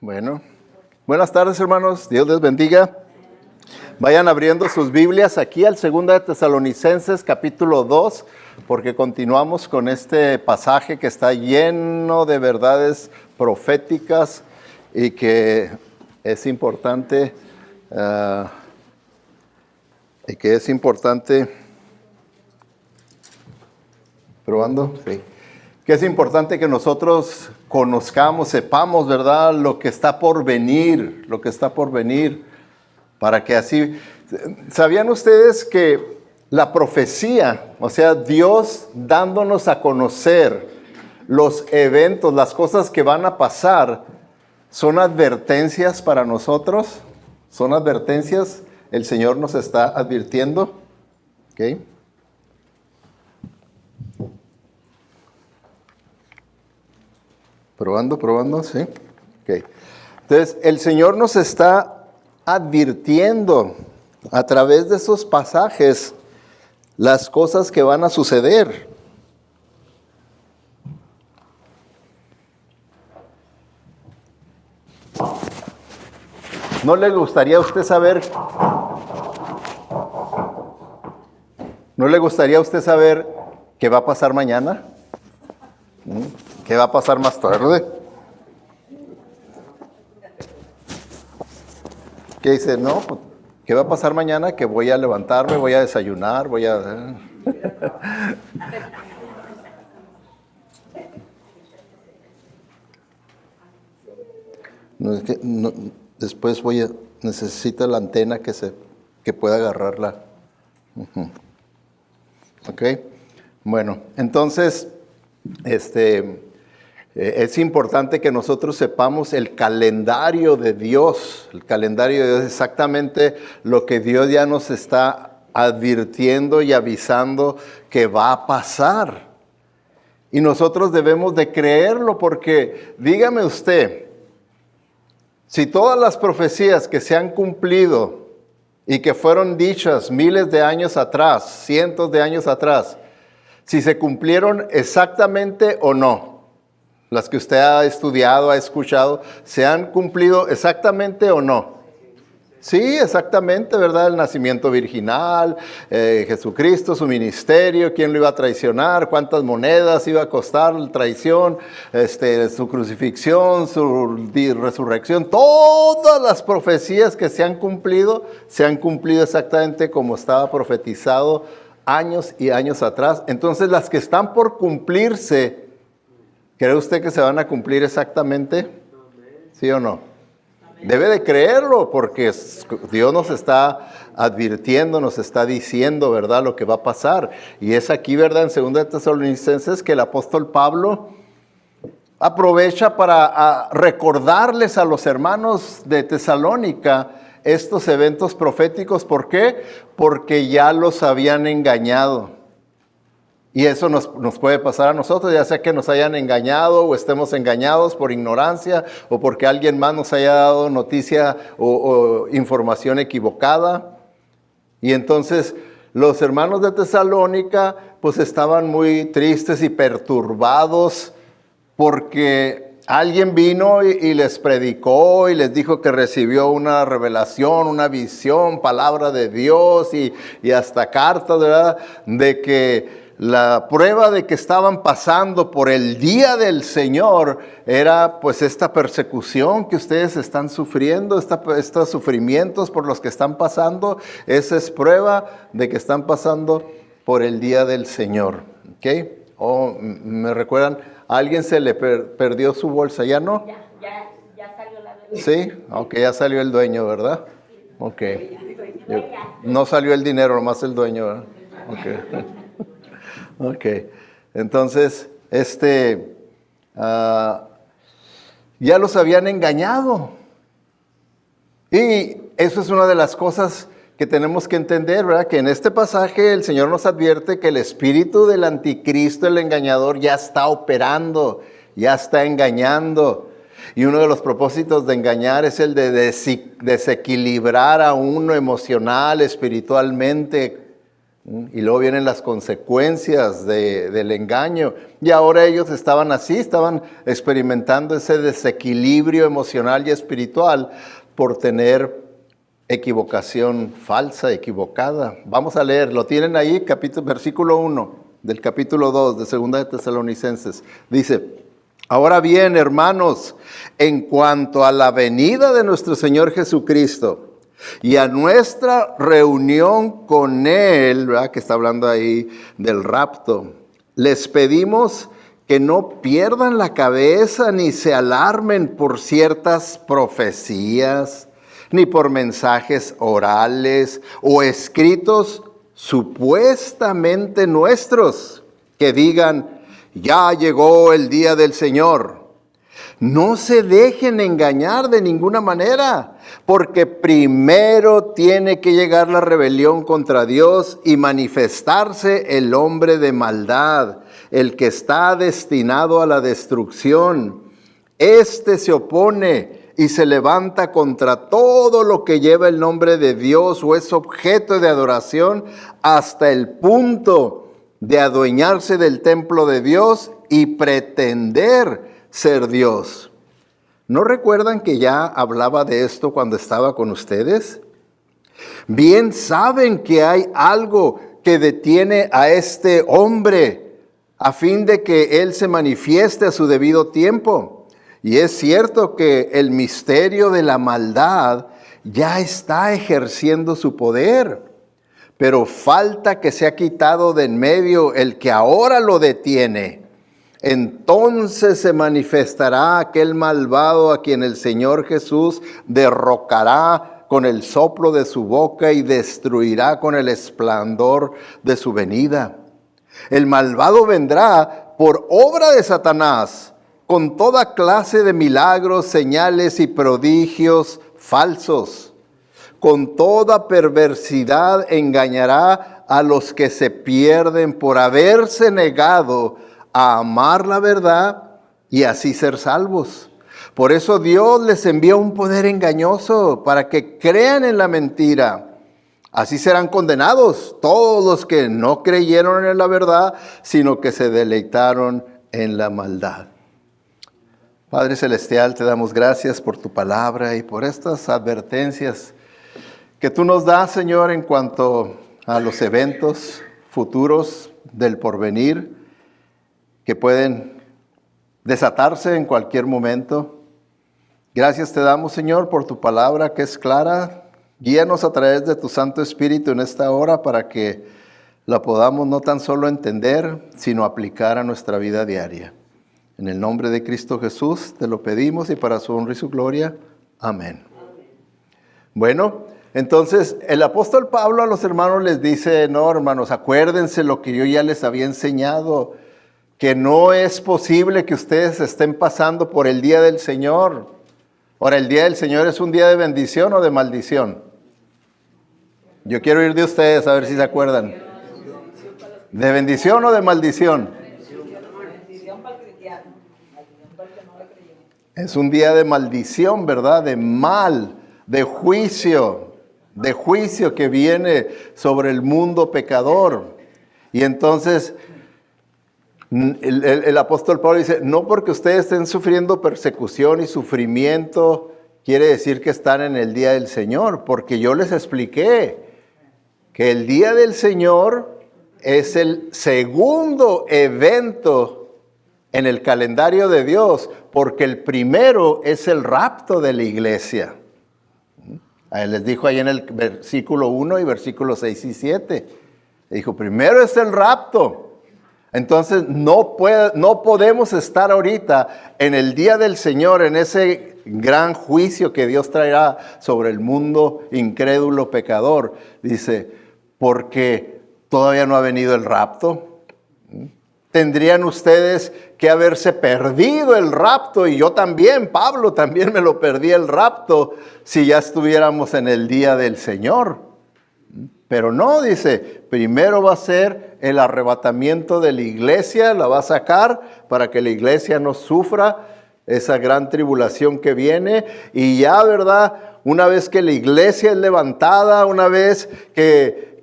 Bueno, buenas tardes, hermanos. Dios les bendiga. Vayan abriendo sus Biblias aquí al 2 de Tesalonicenses capítulo 2, porque continuamos con este pasaje que está lleno de verdades proféticas y que es importante probando, sí. Que es importante que nosotros conozcamos, sepamos, ¿verdad? Lo que está por venir, para que así... ¿Sabían ustedes que la profecía, o sea, Dios dándonos a conocer los eventos, las cosas que van a pasar, son advertencias para nosotros? Son advertencias, el Señor nos está advirtiendo, ¿ok? Probando, sí. Okay. Entonces, el Señor nos está advirtiendo a través de esos pasajes las cosas que van a suceder. ¿No le gustaría a usted saber? ¿No le gustaría a usted saber qué va a pasar mañana? ¿Qué va a pasar más tarde? ¿Qué dice? No, pues, ¿qué va a pasar mañana? Que voy a levantarme, voy a desayunar, voy a... No, es que no, después necesita la antena que pueda agarrarla. ¿Ok? Bueno, entonces, es importante que nosotros sepamos el calendario de Dios. El calendario de Dios es exactamente lo que Dios ya nos está advirtiendo y avisando que va a pasar. Y nosotros debemos de creerlo porque, dígame usted, si todas las profecías que se han cumplido y que fueron dichas miles de años atrás, cientos de años atrás, si se cumplieron exactamente o no, las que usted ha estudiado, ha escuchado, ¿se han cumplido exactamente o no? Sí, exactamente, ¿verdad? El nacimiento virginal, Jesucristo, su ministerio, quién lo iba a traicionar, cuántas monedas iba a costar la traición, su crucifixión, su resurrección, todas las profecías que se han cumplido exactamente como estaba profetizado años y años atrás. Entonces, las que están por cumplirse, ¿cree usted que se van a cumplir exactamente? ¿Sí o no? Debe de creerlo porque Dios nos está advirtiendo, nos está diciendo, ¿verdad?, lo que va a pasar. Y es aquí, ¿verdad?, en 2 de Tesalonicenses que el apóstol Pablo aprovecha para recordarles a los hermanos de Tesalónica estos eventos proféticos. ¿Por qué? Porque ya los habían engañado. Y eso nos puede pasar a nosotros, ya sea que nos hayan engañado o estemos engañados por ignorancia o porque alguien más nos haya dado noticia o información equivocada. Y entonces los hermanos de Tesalónica pues estaban muy tristes y perturbados porque alguien vino y les predicó y les dijo que recibió una revelación, una visión, palabra de Dios y hasta cartas, ¿verdad?, de que la prueba de que estaban pasando por el día del Señor era pues esta persecución que ustedes están sufriendo, estos sufrimientos por los que están pasando. Esa es prueba de que están pasando por el día del Señor. ¿Ok? ¿Me recuerdan? ¿A alguien se le perdió su bolsa? ¿Ya no? Ya salió la dueña. Sí, ok, ya salió el dueño, ¿verdad? Ok. No salió el dinero, nomás el dueño, ¿verdad? Ok. Ok, entonces, ya los habían engañado. Y eso es una de las cosas que tenemos que entender, ¿verdad? Que en este pasaje el Señor nos advierte que el espíritu del anticristo, el engañador, ya está operando, ya está engañando. Y uno de los propósitos de engañar es el de desequilibrar a uno emocional, espiritualmente, Y luego vienen las consecuencias del engaño. Y ahora ellos estaban así, estaban experimentando ese desequilibrio emocional y espiritual por tener equivocación falsa, equivocada. Vamos a leer, lo tienen ahí, versículo 1 del capítulo 2 de 2 de Tesalonicenses. Dice: ahora bien, hermanos, en cuanto a la venida de nuestro Señor Jesucristo y a nuestra reunión con Él, ¿verdad?, que está hablando ahí del rapto, les pedimos que no pierdan la cabeza ni se alarmen por ciertas profecías, ni por mensajes orales o escritos supuestamente nuestros, que digan: ya llegó el día del Señor. No se dejen engañar de ninguna manera, porque primero tiene que llegar la rebelión contra Dios y manifestarse el hombre de maldad, el que está destinado a la destrucción. Este se opone y se levanta contra todo lo que lleva el nombre de Dios o es objeto de adoración, hasta el punto de adueñarse del templo de Dios y pretender ser Dios. ¿No recuerdan que ya hablaba de esto cuando estaba con ustedes? Bien saben que hay algo que detiene a este hombre a fin de que él se manifieste a su debido tiempo. Y es cierto que el misterio de la maldad ya está ejerciendo su poder, pero falta que sea quitado de en medio el que ahora lo detiene. Entonces se manifestará aquel malvado a quien el Señor Jesús derrocará con el soplo de su boca y destruirá con el esplendor de su venida. El malvado vendrá por obra de Satanás, con toda clase de milagros, señales y prodigios falsos. Con toda perversidad engañará a los que se pierden por haberse negado a amar la verdad y así ser salvos. Por eso Dios les envió un poder engañoso para que crean en la mentira. Así serán condenados todos los que no creyeron en la verdad, sino que se deleitaron en la maldad. Padre Celestial, te damos gracias por tu palabra y por estas advertencias que tú nos das, Señor, en cuanto a los eventos futuros del porvenir, que pueden desatarse en cualquier momento. Gracias te damos, Señor, por tu palabra que es clara. Guíanos a través de tu Santo Espíritu en esta hora para que la podamos no tan solo entender, sino aplicar a nuestra vida diaria. En el nombre de Cristo Jesús te lo pedimos y para su honra y su gloria. Amén. Bueno, entonces el apóstol Pablo a los hermanos les dice: no, hermanos, acuérdense lo que yo ya les había enseñado, que no es posible que ustedes estén pasando por el día del Señor. Ahora, ¿el día del Señor es un día de bendición o de maldición? Yo quiero oír de ustedes a ver si se acuerdan. ¿De bendición o de maldición? Es un día de maldición, ¿verdad? De mal, de juicio que viene sobre el mundo pecador. Y entonces el apóstol Pablo dice: no porque ustedes estén sufriendo persecución y sufrimiento, quiere decir que están en el día del Señor, porque yo les expliqué que el día del Señor es el segundo evento en el calendario de Dios, porque el primero es el rapto de la iglesia. Les dijo ahí en el versículo 1 y versículos 6 y 7. Dijo: primero es el rapto. Entonces no podemos estar ahorita en el día del Señor, en ese gran juicio que Dios traerá sobre el mundo incrédulo pecador. Dice, porque todavía no ha venido el rapto. Tendrían ustedes que haberse perdido el rapto, y yo también, Pablo, también me lo perdí el rapto, si ya estuviéramos en el día del Señor. Pero no, dice, primero va a ser el arrebatamiento de la iglesia, la va a sacar para que la iglesia no sufra esa gran tribulación que viene. Y ya, ¿verdad? Una vez que la iglesia es levantada, una vez que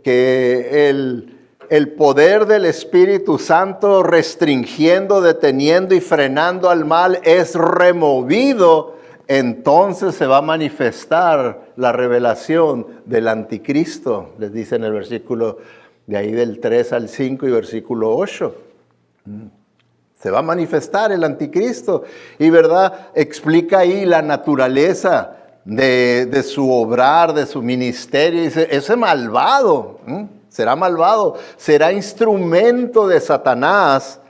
el poder del Espíritu Santo restringiendo, deteniendo y frenando al mal es removido, entonces se va a manifestar la revelación del anticristo. Les dice en el versículo de ahí del 3 al 5 y versículo 8. Se va a manifestar el anticristo. Y verdad, explica ahí la naturaleza de su obrar, de su ministerio. Dice, ese malvado, será malvado, será instrumento de Satanás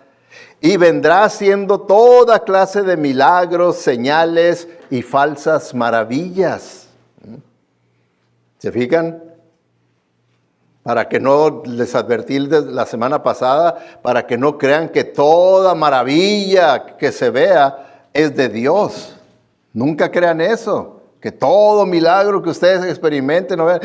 y vendrá haciendo toda clase de milagros, señales y falsas maravillas. ¿Se fijan? Para que no, les advertí la semana pasada, para que no crean que toda maravilla que se vea es de Dios. Nunca crean eso, que todo milagro que ustedes experimenten o vean,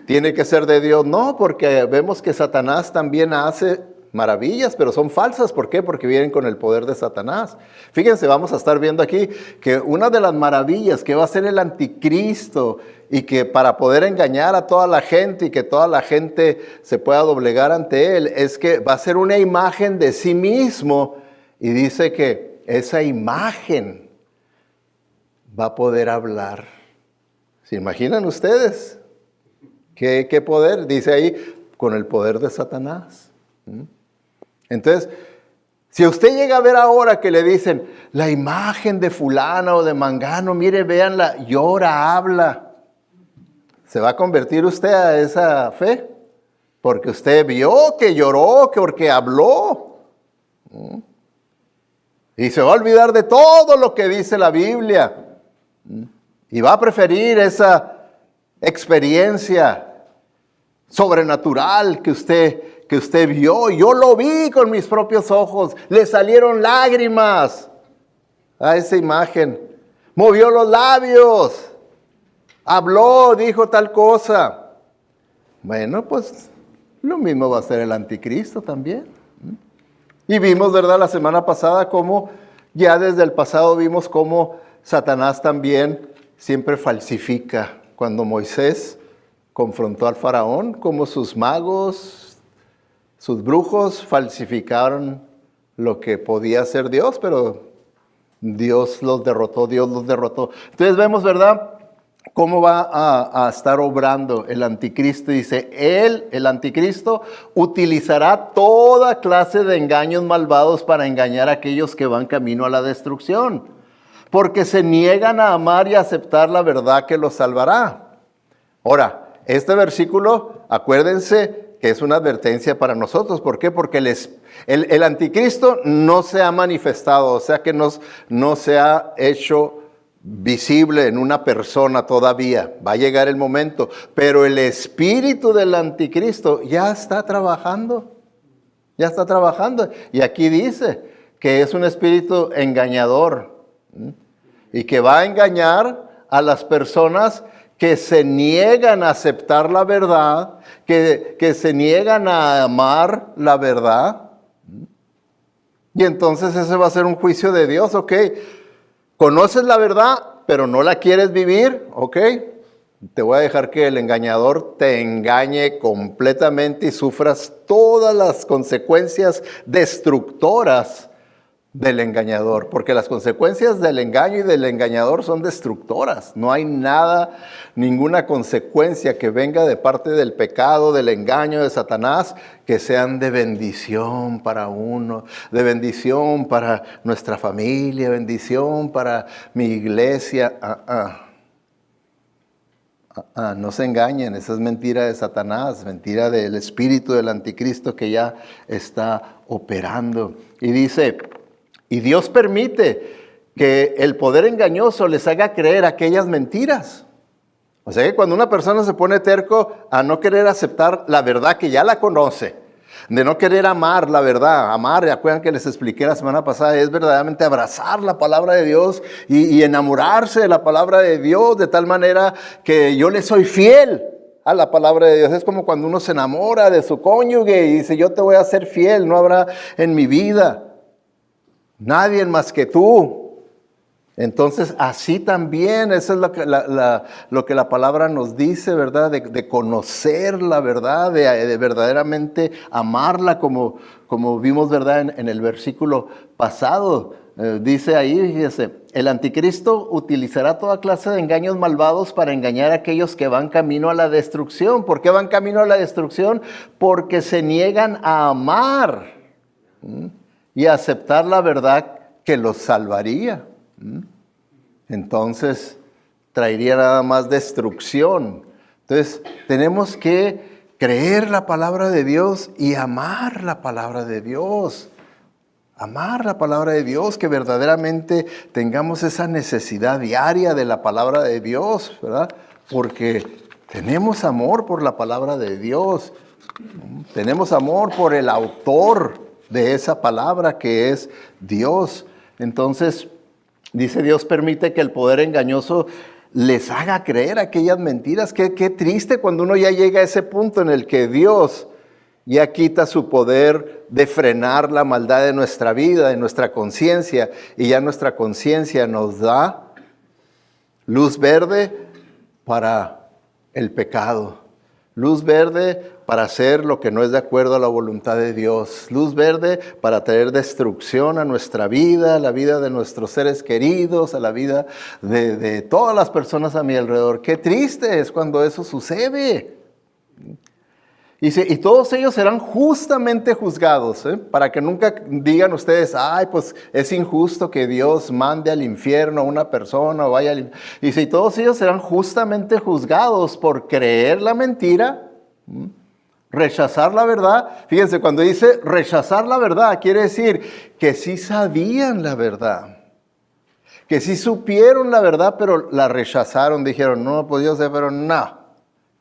tiene que ser de Dios. No, porque vemos que Satanás también hace maravillas, pero son falsas. ¿Por qué? Porque vienen con el poder de Satanás. Fíjense, vamos a estar viendo aquí que una de las maravillas que va a ser el anticristo y que para poder engañar a toda la gente y que toda la gente se pueda doblegar ante él, es que va a ser una imagen de sí mismo y dice que esa imagen va a poder hablar. ¿Se imaginan ustedes? ¿Qué poder? Dice ahí, con el poder de Satanás. Entonces, si usted llega a ver ahora que le dicen, la imagen de fulana o de mangano, mire, véanla, llora, habla, ¿se va a convertir usted a esa fe? Porque usted vio que lloró, que porque habló. Y se va a olvidar de todo lo que dice la Biblia. Y va a preferir esa experiencia sobrenatural que usted vio. Yo lo vi con mis propios ojos. Le salieron lágrimas a esa imagen. Movió los labios. Habló, dijo tal cosa. Bueno, pues lo mismo va a ser el anticristo también. Y vimos, ¿verdad? La semana pasada cómo, ya desde el pasado vimos cómo Satanás también siempre falsifica. Cuando Moisés confrontó al faraón, como sus magos, sus brujos falsificaron lo que podía hacer Dios, pero Dios los derrotó. Entonces vemos, ¿verdad?, cómo va a estar obrando el anticristo. Dice, el anticristo, utilizará toda clase de engaños malvados para engañar a aquellos que van camino a la destrucción, porque se niegan a amar y aceptar la verdad que los salvará. Ahora, este versículo, acuérdense que es una advertencia para nosotros. ¿Por qué? Porque el anticristo no se ha manifestado, o sea que no se ha hecho visible en una persona todavía. Va a llegar el momento, pero el espíritu del anticristo ya está trabajando. Y aquí dice que es un espíritu engañador y que va a engañar a las personas que se niegan a aceptar la verdad, que se niegan a amar la verdad. Y entonces ese va a ser un juicio de Dios, ¿ok? Conoces la verdad, pero no la quieres vivir, ¿ok? Te voy a dejar que el engañador te engañe completamente y sufras todas las consecuencias destructoras del engañador, porque las consecuencias del engaño y del engañador son destructoras. No hay nada, ninguna consecuencia que venga de parte del pecado, del engaño de Satanás, que sean de bendición para uno, de bendición para nuestra familia, bendición para mi iglesia. No se engañen, esa es mentira de Satanás, mentira del espíritu del anticristo que ya está operando. Y dice, y Dios permite que el poder engañoso les haga creer aquellas mentiras. O sea que cuando una persona se pone terco a no querer aceptar la verdad que ya la conoce, de no querer amar la verdad, acuerdan que les expliqué la semana pasada, es verdaderamente abrazar la palabra de Dios y enamorarse de la palabra de Dios de tal manera que yo le soy fiel a la palabra de Dios. Es como cuando uno se enamora de su cónyuge y dice, yo te voy a ser fiel, no habrá en mi vida nadie más que tú. Entonces, así también, eso es lo que la palabra nos dice, ¿verdad? De conocer la verdad, de verdaderamente amarla, como vimos, ¿verdad? En el versículo pasado. Dice ahí, fíjese, el anticristo utilizará toda clase de engaños malvados para engañar a aquellos que van camino a la destrucción. ¿Por qué van camino a la destrucción? Porque se niegan a amar y a aceptar la verdad que los salvaría. Entonces, traería nada más destrucción. Entonces, tenemos que creer la palabra de Dios y amar la palabra de Dios. Amar la palabra de Dios, que verdaderamente tengamos esa necesidad diaria de la palabra de Dios, ¿verdad? Porque tenemos amor por la palabra de Dios. Tenemos amor por el autor de esa palabra que es Dios. Entonces, dice, Dios permite que el poder engañoso les haga creer aquellas mentiras. Qué triste cuando uno ya llega a ese punto en el que Dios ya quita su poder de frenar la maldad de nuestra vida, de nuestra conciencia, y ya nuestra conciencia nos da luz verde para el pecado, luz verde para hacer lo que no es de acuerdo a la voluntad de Dios, luz verde para traer destrucción a nuestra vida, a la vida de nuestros seres queridos, a la vida de todas las personas a mi alrededor. Qué triste es cuando eso sucede. Y todos ellos serán justamente juzgados, para que nunca digan ustedes, ay, pues es injusto que Dios mande al infierno a una persona o vaya al infierno. Y todos ellos serán justamente juzgados por creer la mentira, rechazar la verdad. Fíjense, cuando dice rechazar la verdad, quiere decir que sí sabían la verdad, que sí supieron la verdad, pero la rechazaron. Dijeron, no, pues yo sé, pero no.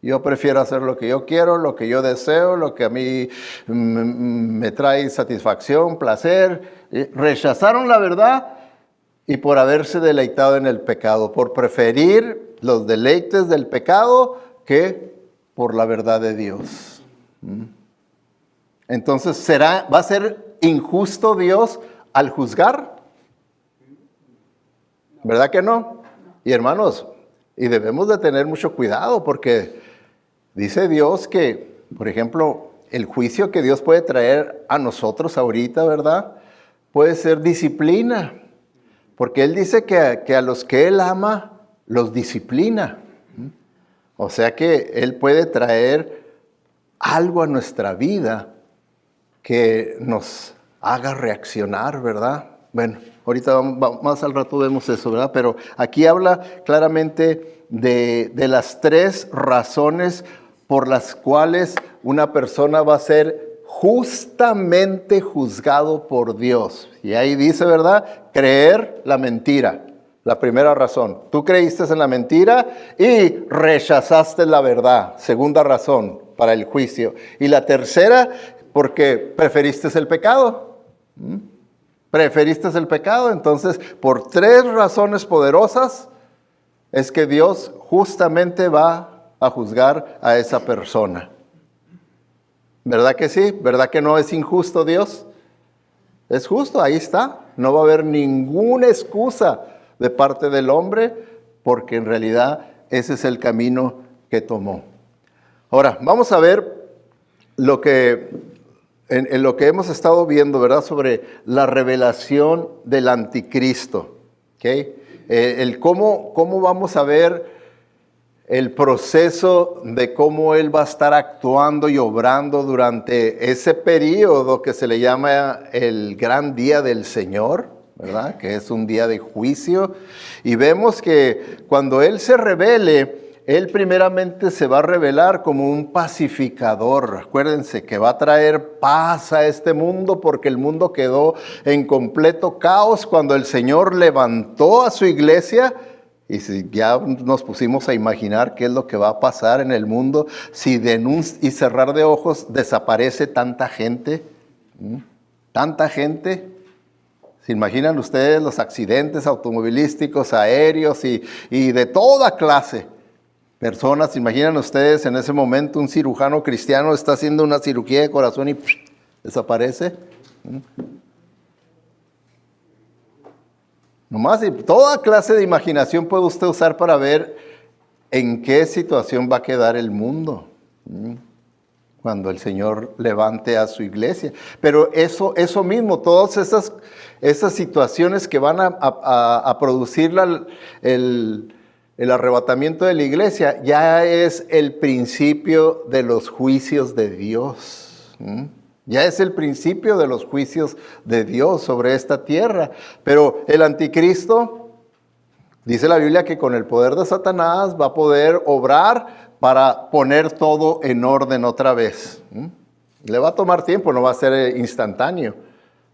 Yo prefiero hacer lo que yo quiero, lo que yo deseo, lo que a mí me trae satisfacción, placer. Rechazaron la verdad y por haberse deleitado en el pecado, por preferir los deleites del pecado que por la verdad de Dios. Entonces, ¿va a ser injusto Dios al juzgar? ¿Verdad que no? Y hermanos, y debemos de tener mucho cuidado porque dice Dios que, por ejemplo, el juicio que Dios puede traer a nosotros ahorita, ¿verdad? Puede ser disciplina. Porque Él dice que a los que Él ama, los disciplina. O sea que Él puede traer algo a nuestra vida que nos haga reaccionar, ¿verdad? Bueno, ahorita más al rato vemos eso, ¿verdad? Pero aquí habla claramente de las 3 razones por las cuales una persona va a ser justamente juzgado por Dios. Y ahí dice, ¿verdad? Creer la mentira. La primera razón. Tú creíste en la mentira y rechazaste la verdad. Segunda razón para el juicio. Y la tercera, porque preferiste el pecado. Preferiste el pecado. Entonces, por 3 razones poderosas, es que Dios justamente va a juzgar a esa persona. ¿Verdad que sí? ¿Verdad que no es injusto Dios? Es justo, ahí está. No va a haber ninguna excusa de parte del hombre, porque en realidad ese es el camino que tomó. Ahora, vamos a ver en lo que hemos estado viendo, ¿verdad? Sobre la revelación del anticristo. ¿Okay? Cómo vamos a ver el proceso de cómo Él va a estar actuando y obrando durante ese periodo que se le llama el gran día del Señor, ¿verdad? Que es un día de juicio. Y vemos que cuando Él se revele, Él primeramente se va a revelar como un pacificador. Acuérdense que va a traer paz a este mundo porque el mundo quedó en completo caos cuando el Señor levantó a su iglesia. Y si ya nos pusimos a imaginar qué es lo que va a pasar en el mundo si de un y cerrar de ojos desaparece tanta gente. Tanta gente. ¿Se imaginan ustedes los accidentes automovilísticos, aéreos y de toda clase? Personas, ¿se imaginan ustedes en ese momento un cirujano cristiano está haciendo una cirugía de corazón y desaparece? Nomás, y toda clase de imaginación puede usted usar para ver en qué situación va a quedar el mundo cuando el Señor levante a su iglesia. Pero eso mismo, todas esas situaciones que van a producir el arrebatamiento de la iglesia, ya es el principio de los juicios de Dios. Ya es el principio de los juicios de Dios sobre esta tierra. Pero el anticristo, dice la Biblia que con el poder de Satanás va a poder obrar para poner todo en orden otra vez. Le va a tomar tiempo, no va a ser instantáneo,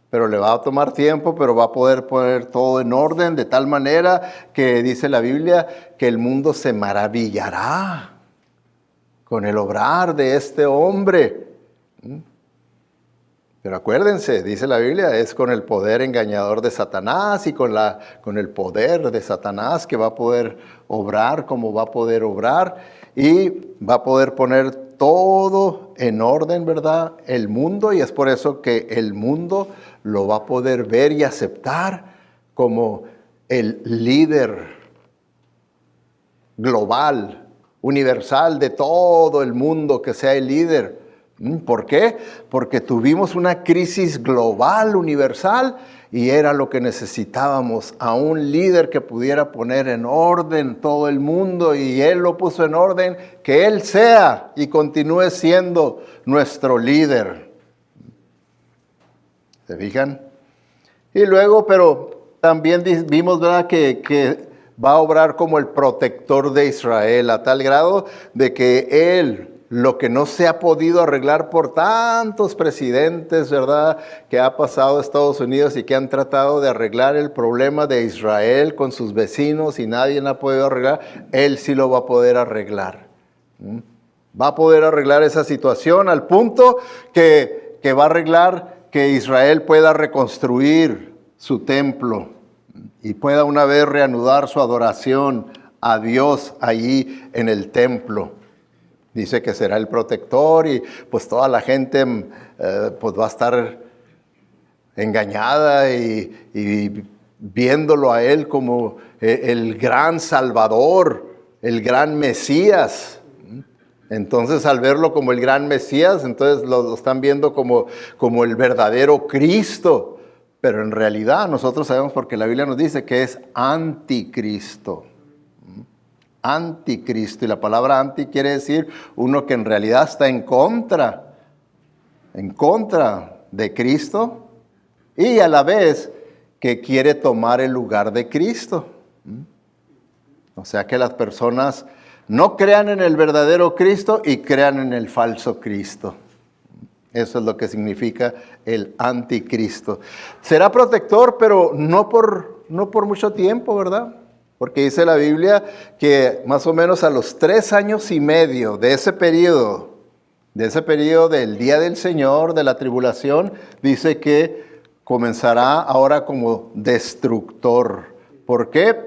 pero le va a tomar tiempo, pero va a poder poner todo en orden de tal manera que dice la Biblia que el mundo se maravillará con el obrar de este hombre. Pero acuérdense, dice la Biblia, es con el poder engañador de Satanás y con el poder de Satanás que va a poder obrar como va a poder obrar y va a poder poner todo en orden, ¿verdad? El mundo, y es por eso que el mundo lo va a poder ver y aceptar como el líder global, universal de todo el mundo, que sea el líder. ¿Por qué? Porque tuvimos una crisis global, universal, y era lo que necesitábamos, a un líder que pudiera poner en orden todo el mundo, y Él lo puso en orden, que Él sea y continúe siendo nuestro líder. ¿Se fijan? Y luego, pero también vimos, ¿verdad?, que va a obrar como el protector de Israel, a tal grado de que Él, lo que no se ha podido arreglar por tantos presidentes, ¿verdad?, que ha pasado Estados Unidos y que han tratado de arreglar el problema de Israel con sus vecinos y nadie ha podido arreglar, Él sí lo va a poder arreglar. Va a poder arreglar esa situación al punto que va a arreglar que Israel pueda reconstruir su templo y pueda una vez reanudar su adoración a Dios allí en el templo. Dice que será el protector y pues toda la gente pues va a estar engañada y viéndolo a Él como el gran Salvador, el gran Mesías. Entonces, al verlo como el gran Mesías, entonces lo están viendo como el verdadero Cristo. Pero en realidad nosotros sabemos, porque la Biblia nos dice que es anticristo. Anticristo, y la palabra anti quiere decir uno que en realidad está en contra de Cristo y a la vez que quiere tomar el lugar de Cristo. O sea que las personas no crean en el verdadero Cristo y crean en el falso Cristo. Eso es lo que significa el anticristo. Será protector, pero no por mucho tiempo, ¿verdad? Porque dice la Biblia que más o menos a los 3 años y medio de ese periodo del día del Señor, de la tribulación, dice que comenzará ahora como destructor. ¿Por qué?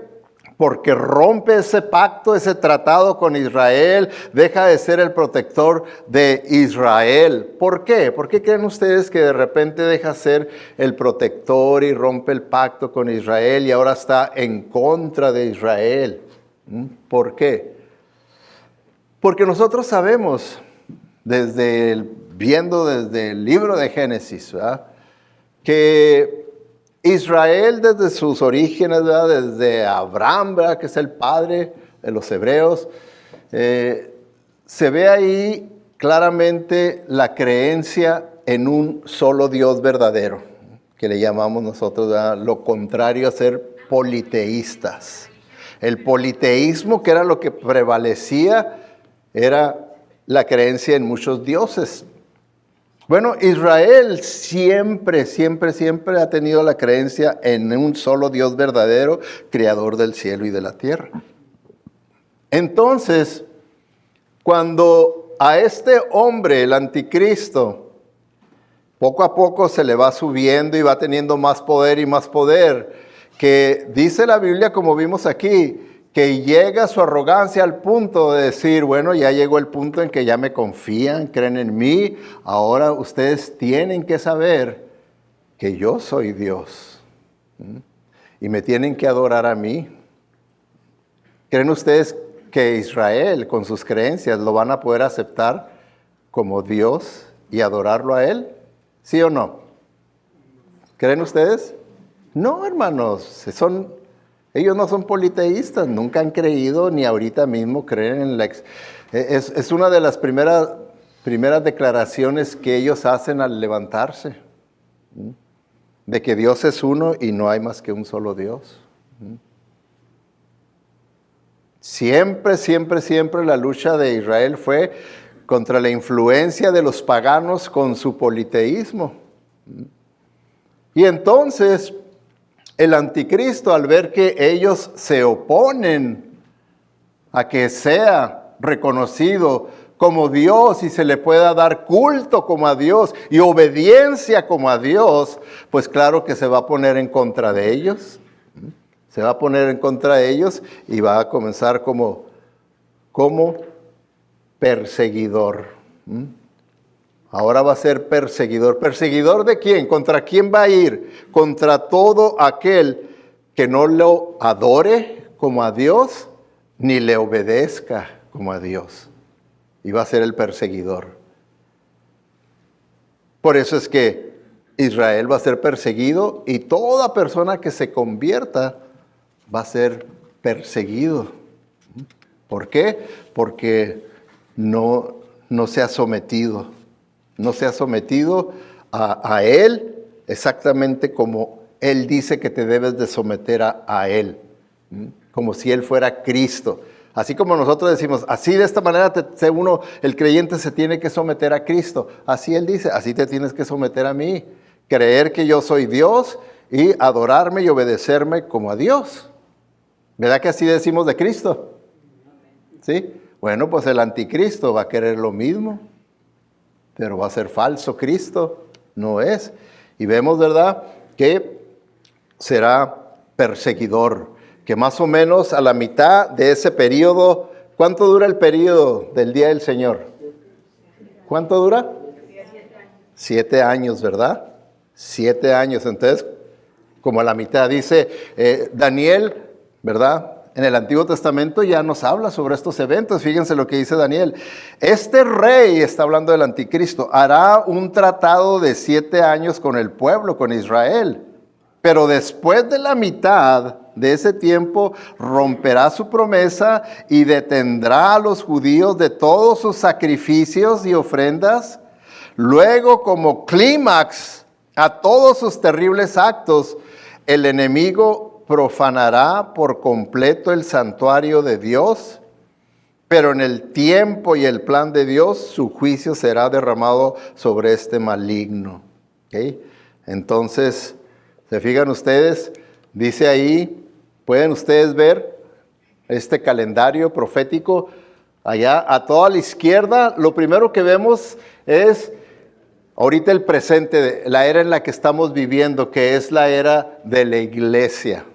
Porque rompe ese pacto, ese tratado con Israel, deja de ser el protector de Israel. ¿Por qué? ¿Por qué creen ustedes que de repente deja de ser el protector y rompe el pacto con Israel y ahora está en contra de Israel? ¿Por qué? Porque nosotros sabemos, viendo desde el libro de Génesis, ¿verdad?, que Israel desde sus orígenes, ¿verdad?, desde Abraham, ¿verdad?, que es el padre de los hebreos, se ve ahí claramente la creencia en un solo Dios verdadero, que le llamamos nosotros, ¿verdad?, lo contrario a ser politeístas. El politeísmo, que era lo que prevalecía, era la creencia en muchos dioses. Bueno, Israel siempre ha tenido la creencia en un solo Dios verdadero, creador del cielo y de la tierra. Entonces, cuando a este hombre, el anticristo, poco a poco se le va subiendo y va teniendo más poder y más poder, que dice la Biblia, como vimos aquí, que llega su arrogancia al punto de decir, bueno, ya llegó el punto en que ya me confían, creen en mí, ahora ustedes tienen que saber que yo soy Dios. y me tienen que adorar a mí. ¿Creen ustedes que Israel, con sus creencias, lo van a poder aceptar como Dios y adorarlo a Él? ¿Sí o no? ¿Creen ustedes? No, hermanos, ellos no son politeístas, nunca han creído, ni ahorita mismo creen en es una de las primeras declaraciones que ellos hacen al levantarse, de que Dios es uno y no hay más que un solo Dios. Siempre, siempre, siempre la lucha de Israel fue contra la influencia de los paganos con su politeísmo. Y entonces el anticristo, al ver que ellos se oponen a que sea reconocido como Dios y se le pueda dar culto como a Dios y obediencia como a Dios, pues claro que se va a poner en contra de ellos. Se va a poner en contra de ellos y va a comenzar como perseguidor. Ahora va a ser perseguidor. ¿Perseguidor de quién? ¿Contra quién va a ir? Contra todo aquel que no lo adore como a Dios, ni le obedezca como a Dios. Y va a ser el perseguidor. Por eso es que Israel va a ser perseguido y toda persona que se convierta va a ser perseguido. ¿Por qué? Porque no se ha sometido. No se ha sometido a Él exactamente como Él dice que te debes de someter a Él. Como si Él fuera Cristo. Así como nosotros decimos, así de esta manera el creyente se tiene que someter a Cristo. Así Él dice, así te tienes que someter a mí. Creer que yo soy Dios y adorarme y obedecerme como a Dios. ¿Verdad que así decimos de Cristo? ¿Sí? Bueno, pues el anticristo va a querer lo mismo, pero va a ser falso Cristo, no es. Y vemos, ¿verdad?, que será perseguidor, que más o menos a la mitad de ese periodo, ¿cuánto dura el periodo del día del Señor? ¿Cuánto dura? 7 años, ¿verdad? 7 años, entonces, como a la mitad, dice Daniel, ¿verdad? En el Antiguo Testamento ya nos habla sobre estos eventos. Fíjense lo que dice Daniel. Este rey, está hablando del anticristo, hará un tratado de 7 años con el pueblo, con Israel. Pero después de la mitad de ese tiempo romperá su promesa y detendrá a los judíos de todos sus sacrificios y ofrendas. Luego, como clímax a todos sus terribles actos, el enemigo profanará por completo el santuario de Dios, pero en el tiempo y el plan de Dios su juicio será derramado sobre este maligno. ¿Okay? Entonces, ¿se fijan ustedes? Dice ahí, pueden ustedes ver este calendario profético allá a toda la izquierda. Lo primero que vemos es ahorita el presente, la era en la que estamos viviendo, que es la era de la iglesia.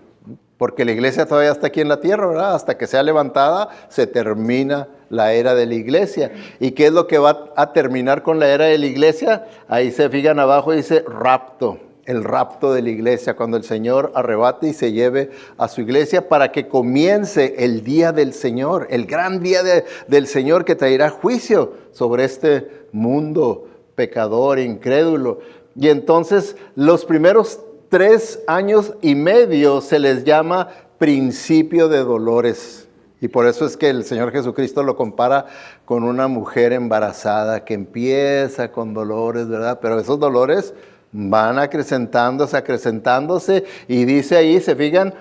Porque la iglesia todavía está aquí en la tierra, ¿verdad? Hasta que sea levantada, se termina la era de la iglesia. ¿Y qué es lo que va a terminar con la era de la iglesia? Ahí se fijan abajo, dice rapto, el rapto de la iglesia, cuando el Señor arrebate y se lleve a su iglesia para que comience el día del Señor, el gran día del Señor que traerá juicio sobre este mundo pecador, incrédulo. Y entonces los primeros 3 años y medio se les llama principio de dolores. Y por eso es que el Señor Jesucristo lo compara con una mujer embarazada que empieza con dolores, ¿verdad? Pero esos dolores van acrecentándose y dice ahí, se fijan,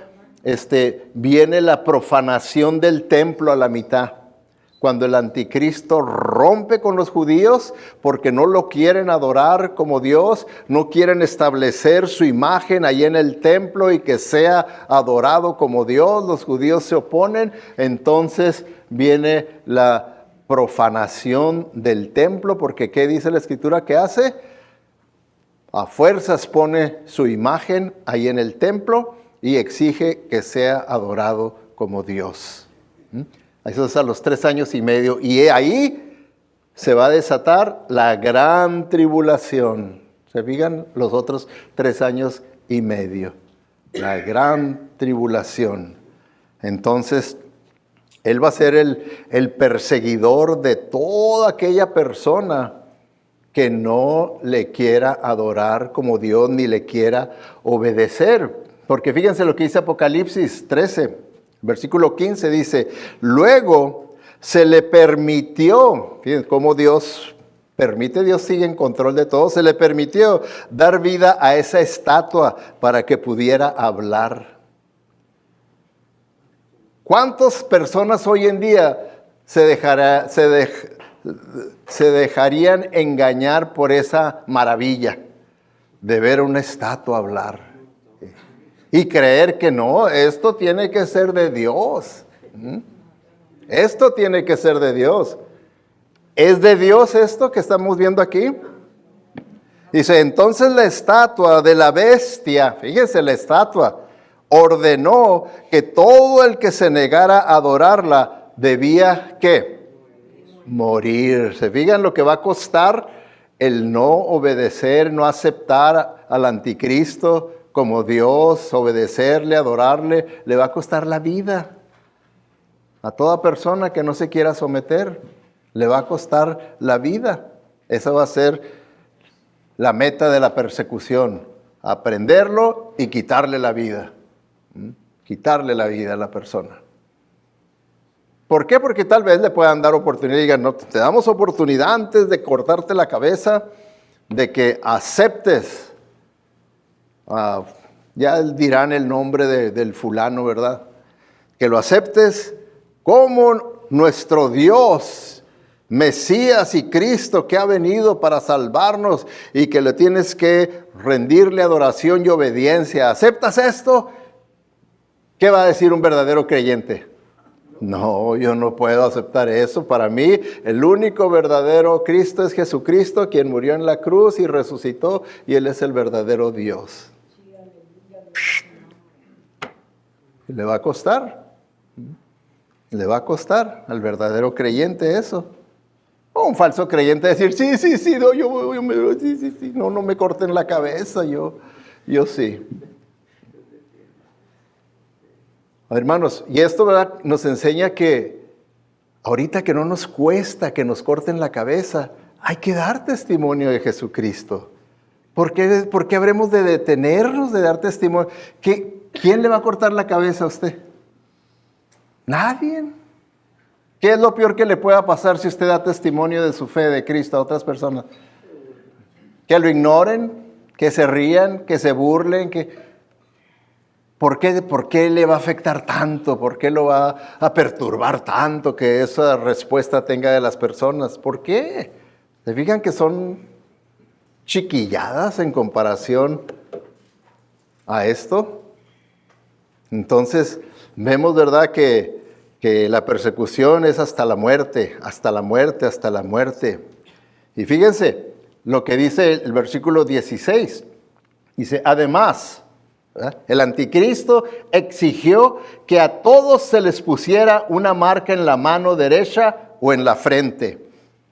viene la profanación del templo a la mitad. Cuando el anticristo rompe con los judíos porque no lo quieren adorar como Dios, no quieren establecer su imagen ahí en el templo y que sea adorado como Dios, los judíos se oponen, entonces viene la profanación del templo, porque ¿qué dice la Escritura que hace? A fuerzas pone su imagen ahí en el templo y exige que sea adorado como Dios. Eso es a los 3 años y medio. Y ahí se va a desatar la gran tribulación. ¿Se fijan? Los otros 3 años y medio. la gran tribulación. Entonces, Él va a ser el perseguidor de toda aquella persona que no le quiera adorar como Dios ni le quiera obedecer. Porque fíjense lo que dice Apocalipsis 13, versículo 15, dice, luego se le permitió, fíjense cómo Dios sigue en control de todo, se le permitió dar vida a esa estatua para que pudiera hablar. ¿Cuántas personas hoy en día se dejarían engañar por esa maravilla de ver una estatua hablar? Y creer que no, esto tiene que ser de Dios. Esto tiene que ser de Dios. ¿Es de Dios esto que estamos viendo aquí? Dice, entonces la estatua de la bestia, fíjense la estatua, ordenó que todo el que se negara a adorarla debía, ¿qué? Morir. ¿Se fijan lo que va a costar el no obedecer, no aceptar al anticristo como Dios, obedecerle, adorarle? Le va a costar la vida. A toda persona que no se quiera someter, le va a costar la vida. Esa va a ser la meta de la persecución. Aprenderlo y quitarle la vida. Quitarle la vida a la persona. ¿Por qué? Porque tal vez le puedan dar oportunidad y digan, no, te damos oportunidad antes de cortarte la cabeza, de que aceptes. Ya dirán el nombre del fulano, ¿verdad? Que lo aceptes como nuestro Dios, Mesías y Cristo que ha venido para salvarnos y que le tienes que rendirle adoración y obediencia. ¿Aceptas esto? ¿Qué va a decir un verdadero creyente? No, yo no puedo aceptar eso. Para mí, el único verdadero Cristo es Jesucristo, quien murió en la cruz y resucitó, y Él es el verdadero Dios. Le va a costar. Le va a costar al verdadero creyente eso. O un falso creyente decir, sí, no, sí, no me corten la cabeza, yo sí. Hermanos, y esto, ¿verdad?, nos enseña que ahorita que no nos cuesta que nos corten la cabeza, hay que dar testimonio de Jesucristo. ¿Por qué habremos de detenernos de dar testimonio? ¿Quién le va a cortar la cabeza a usted? Nadie. ¿Qué es lo peor que le pueda pasar si usted da testimonio de su fe de Cristo a otras personas? Que lo ignoren, que se rían, que se burlen, ¿Por qué le va a afectar tanto? ¿Por qué lo va a perturbar tanto que esa respuesta tenga de las personas? ¿Por qué? ¿Se fijan que son chiquilladas en comparación a esto? Entonces, vemos, ¿verdad?, que la persecución es hasta la muerte, hasta la muerte, hasta la muerte. Y fíjense lo que dice el versículo 16. Dice, además, ¿verdad?, el anticristo exigió que a todos se les pusiera una marca en la mano derecha o en la frente.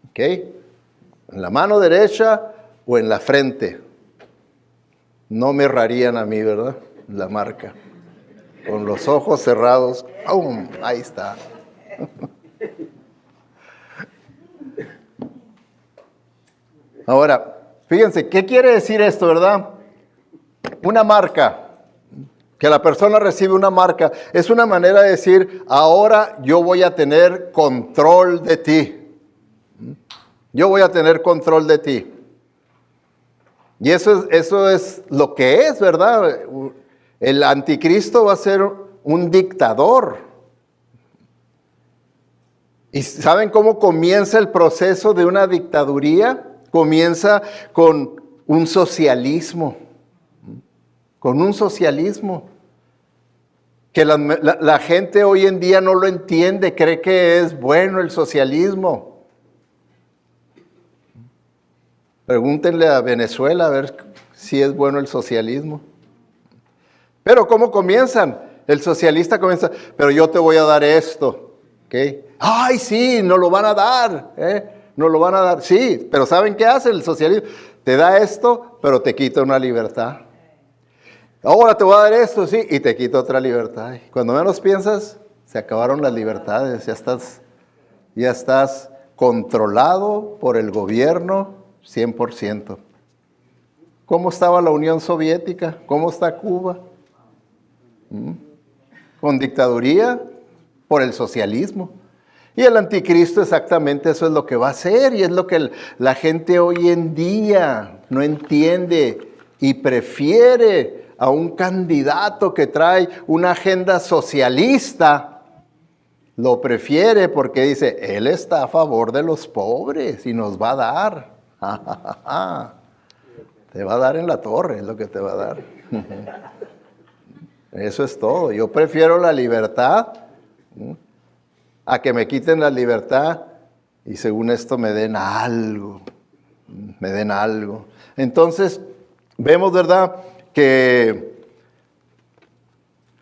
¿Ok? En la mano derecha o en la frente. No me errarían a mí, ¿verdad?, la marca. Con los ojos cerrados. ¡Pum! Ahí está. Ahora, fíjense, ¿qué quiere decir esto, verdad? Una marca. Que la persona recibe una marca, es una manera de decir, ahora yo voy a tener control de ti. Yo voy a tener control de ti. Y eso es lo que es, ¿verdad? El anticristo va a ser un dictador. ¿Y saben cómo comienza el proceso de una dictaduría? Comienza con un socialismo. Con un socialismo. Que la gente hoy en día no lo entiende, cree que es bueno el socialismo. Pregúntenle a Venezuela a ver si es bueno el socialismo. Pero ¿cómo comienzan? El socialista comienza, pero yo te voy a dar esto. ¿Okay? ¡Ay, sí! Nos lo van a dar. Nos lo van a dar. Sí, pero ¿saben qué hace el socialismo? Te da esto, pero te quita una libertad. Ahora te voy a dar esto, sí, y te quito otra libertad. Y cuando menos piensas, se acabaron las libertades, ya estás controlado por el gobierno 100%. ¿Cómo estaba la Unión Soviética? ¿Cómo está Cuba? Con dictaduría por el socialismo. Y el anticristo exactamente eso es lo que va a hacer, y es lo que la gente hoy en día no entiende y prefiere a un candidato que trae una agenda socialista. Lo prefiere porque dice, él está a favor de los pobres y nos va a dar. Te va a dar en la torre, es lo que te va a dar. Eso es todo. Yo prefiero la libertad a que me quiten la libertad y según esto me den algo. Entonces, vemos, ¿verdad?, que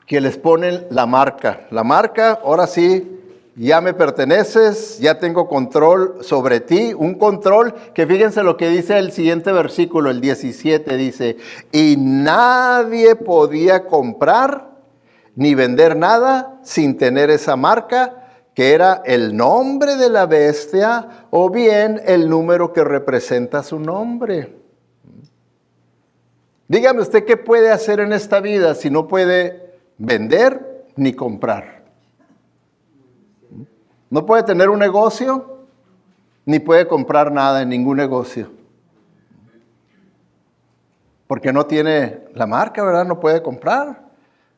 les ponen la marca. La marca, ahora sí, ya me perteneces, ya tengo control sobre ti. Un control que fíjense lo que dice el siguiente versículo, el 17, dice, y nadie podía comprar ni vender nada sin tener esa marca, que era el nombre de la bestia o bien el número que representa su nombre. Dígame usted qué puede hacer en esta vida si no puede vender ni comprar. No puede tener un negocio ni puede comprar nada en ningún negocio. Porque no tiene la marca, ¿verdad? No puede comprar.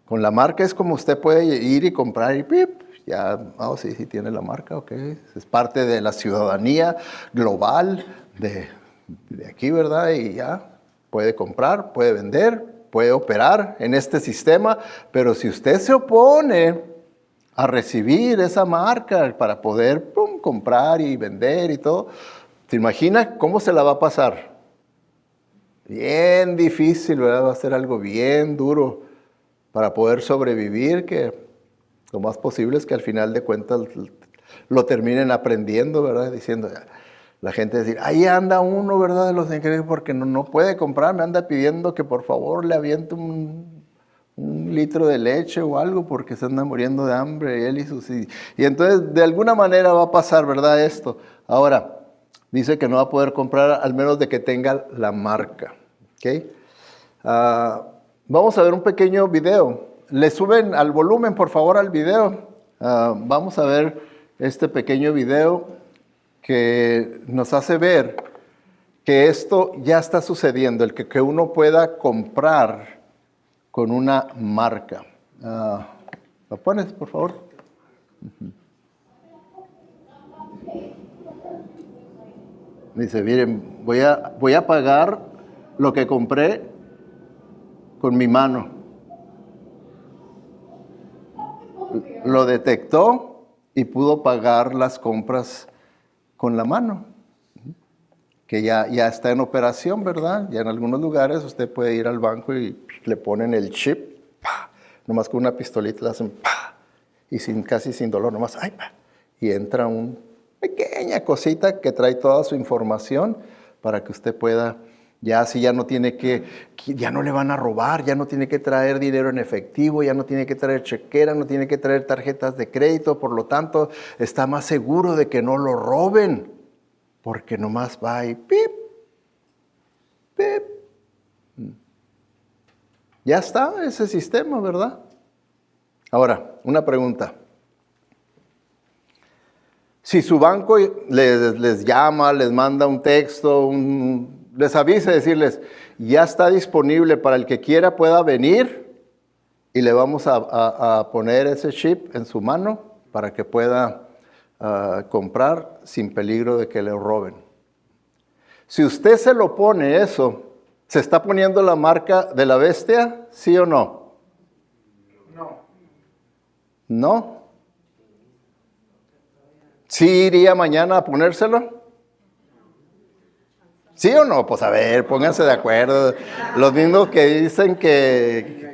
Con la marca es como usted puede ir y comprar y ¡pip! Ya, sí tiene la marca, ok. Es parte de la ciudadanía global de aquí, ¿verdad? Y ya puede comprar, puede vender, puede operar en este sistema, pero si usted se opone a recibir esa marca para poder comprar y vender y todo, ¿te imaginas cómo se la va a pasar? Bien difícil, ¿verdad? Va a ser algo bien duro para poder sobrevivir, que lo más posible es que al final de cuentas lo terminen aprendiendo, ¿verdad? Diciendo, la gente decir, ahí anda uno, ¿verdad? De los increíbles, porque no puede comprar, me anda pidiendo que por favor le aviente un litro de leche o algo porque se anda muriendo de hambre él y sus hijos. Y entonces de alguna manera va a pasar, ¿verdad? Esto. Ahora, dice que no va a poder comprar al menos de que tenga la marca. ¿Ok? Vamos a ver un pequeño video. Le suben al volumen, por favor, al video. Vamos a ver este pequeño video que nos hace ver que esto ya está sucediendo, el que uno pueda comprar con una marca. ¿Lo pones, por favor? Dice, miren, voy a pagar lo que compré con mi mano. Lo detectó y pudo pagar las compras con la mano, que ya está en operación, ¿verdad? Ya en algunos lugares usted puede ir al banco y le ponen el chip, ¡pah! Nomás con una pistolita le hacen ¡pah! Y casi sin dolor, nomás ¡ay! ¡Pah! Y entra una pequeña cosita que trae toda su información para que usted pueda, ya así ya no tiene ya no le van a robar, ya no tiene que traer dinero en efectivo, ya no tiene que traer chequera, no tiene que traer tarjetas de crédito, por lo tanto está más seguro de que no lo roben, porque nomás va y pip, pip. Ya está ese sistema, ¿verdad? Ahora, una pregunta. Si su banco les llama, les manda un texto, les avisa, decirles, ya está disponible para el que quiera pueda venir y le vamos a poner ese chip en su mano para que pueda comprar sin peligro de que le roben. Si usted se lo pone eso, ¿se está poniendo la marca de la bestia? ¿Sí o no? No. ¿No? ¿Sí iría mañana a ponérselo? ¿Sí o no? Pues a ver, pónganse de acuerdo. Los mismos que dicen que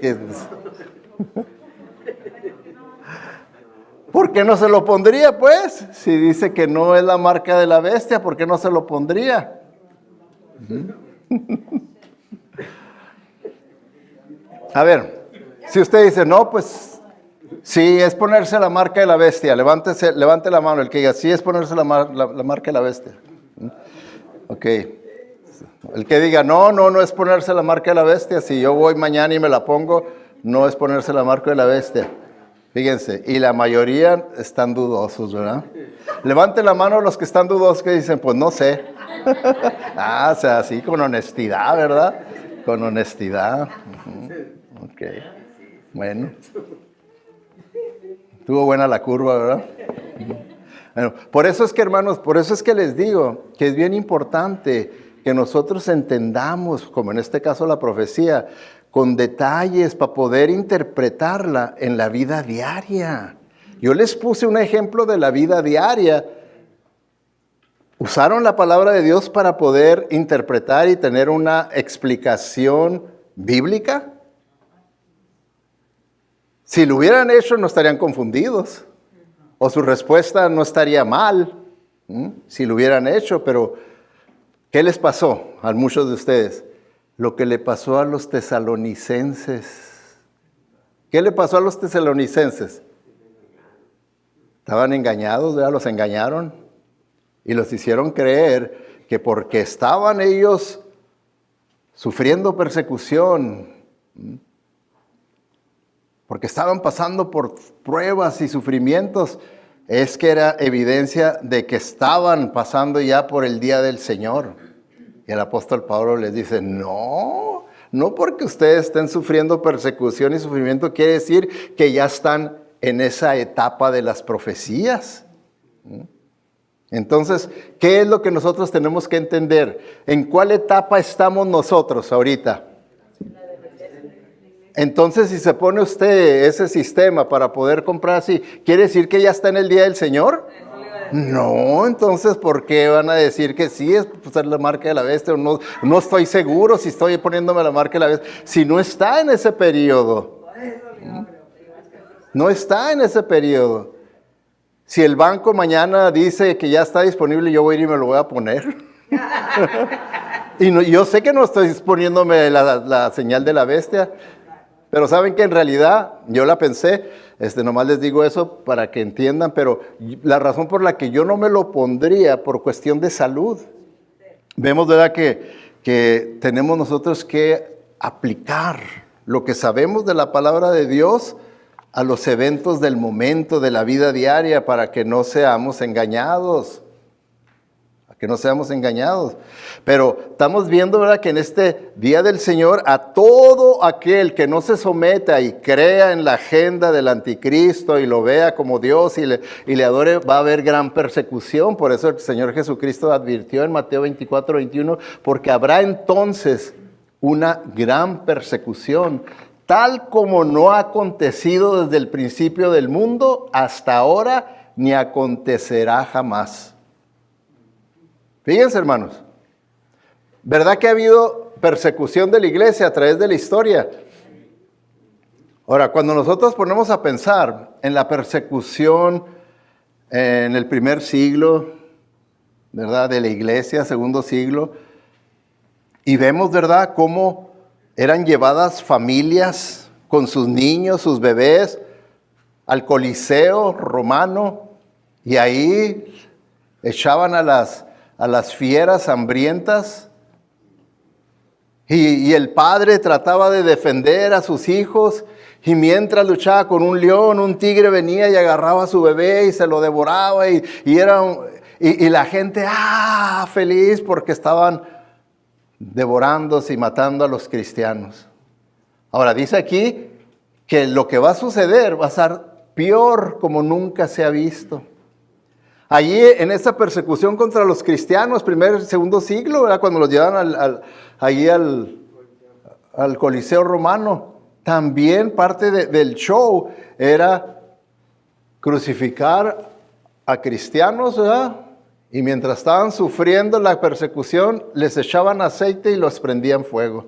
¿por qué no se lo pondría, pues? Si dice que no es la marca de la bestia, ¿por qué no se lo pondría? A ver, si usted dice, no, pues, sí, es ponerse la marca de la bestia, levante la mano, el que diga, sí, es ponerse la marca de la bestia. Ok. El que diga, no es ponerse la marca de la bestia, si yo voy mañana y me la pongo, no es ponerse la marca de la bestia. Fíjense, y la mayoría están dudosos, ¿verdad? Levanten la mano los que están dudosos, que dicen, pues no sé. O sea, así con honestidad, ¿verdad? Con honestidad. Ok, bueno. Estuvo buena la curva, ¿verdad? Bueno, por eso es que, hermanos, por eso es que les digo que es bien importante que nosotros entendamos, como en este caso la profecía, con detalles para poder interpretarla en la vida diaria. Yo les puse un ejemplo de la vida diaria. Usaron la palabra de Dios para poder interpretar y tener una explicación bíblica. Si lo hubieran hecho, no estarían confundidos. O su respuesta no estaría mal, si lo hubieran hecho. Pero, ¿qué les pasó a muchos de ustedes? Lo que le pasó a los tesalonicenses. ¿Qué le pasó a los tesalonicenses? Estaban engañados, ¿verdad? Los engañaron y los hicieron creer que porque estaban ellos sufriendo persecución, porque estaban pasando por pruebas y sufrimientos, es que era evidencia de que estaban pasando ya por el día del Señor. Y el apóstol Pablo les dice, no porque ustedes estén sufriendo persecución y sufrimiento quiere decir que ya están en esa etapa de las profecías. Entonces, ¿qué es lo que nosotros tenemos que entender? ¿En cuál etapa estamos nosotros ahorita? Entonces, si se pone usted ese sistema para poder comprar así, ¿quiere decir que ya está en el día del Señor? No, entonces, ¿por qué van a decir que sí es la marca de la bestia? No estoy seguro si estoy poniéndome la marca de la bestia. Si no está en ese periodo. No está en ese periodo. Si el banco mañana dice que ya está disponible, yo voy a ir y me lo voy a poner. Yo sé que no estoy poniéndome la señal de la bestia. Pero saben que en realidad, yo la pensé, nomás les digo eso para que entiendan, pero la razón por la que yo no me lo pondría por cuestión de salud. Vemos, ¿verdad?, que tenemos nosotros que aplicar lo que sabemos de la palabra de Dios a los eventos del momento, de la vida diaria, para que no seamos engañados. Que no seamos engañados. Pero estamos viendo, ¿verdad?, que en este día del Señor, a todo aquel que no se someta y crea en la agenda del anticristo y lo vea como Dios y le adore, va a haber gran persecución. Por eso el Señor Jesucristo advirtió en Mateo 24:21, porque habrá entonces una gran persecución, tal como no ha acontecido desde el principio del mundo hasta ahora, ni acontecerá jamás. Fíjense, hermanos, ¿verdad que ha habido persecución de la iglesia a través de la historia? Ahora, cuando nosotros ponemos a pensar en la persecución en el primer siglo, ¿verdad?, de la iglesia, segundo siglo, y vemos, ¿verdad?, cómo eran llevadas familias con sus niños, sus bebés, al Coliseo romano, y ahí echaban a las fieras hambrientas, y el padre trataba de defender a sus hijos, y mientras luchaba con un león, un tigre venía y agarraba a su bebé y se lo devoraba, y la gente feliz porque estaban devorándose y matando a los cristianos. Ahora dice aquí que lo que va a suceder va a ser peor como nunca se ha visto. Allí en esa persecución contra los cristianos, primer, segundo siglo, ¿verdad?, cuando los llevaban al Coliseo romano, también parte del show era crucificar a cristianos, ¿verdad? Y mientras estaban sufriendo la persecución, les echaban aceite y los prendían fuego,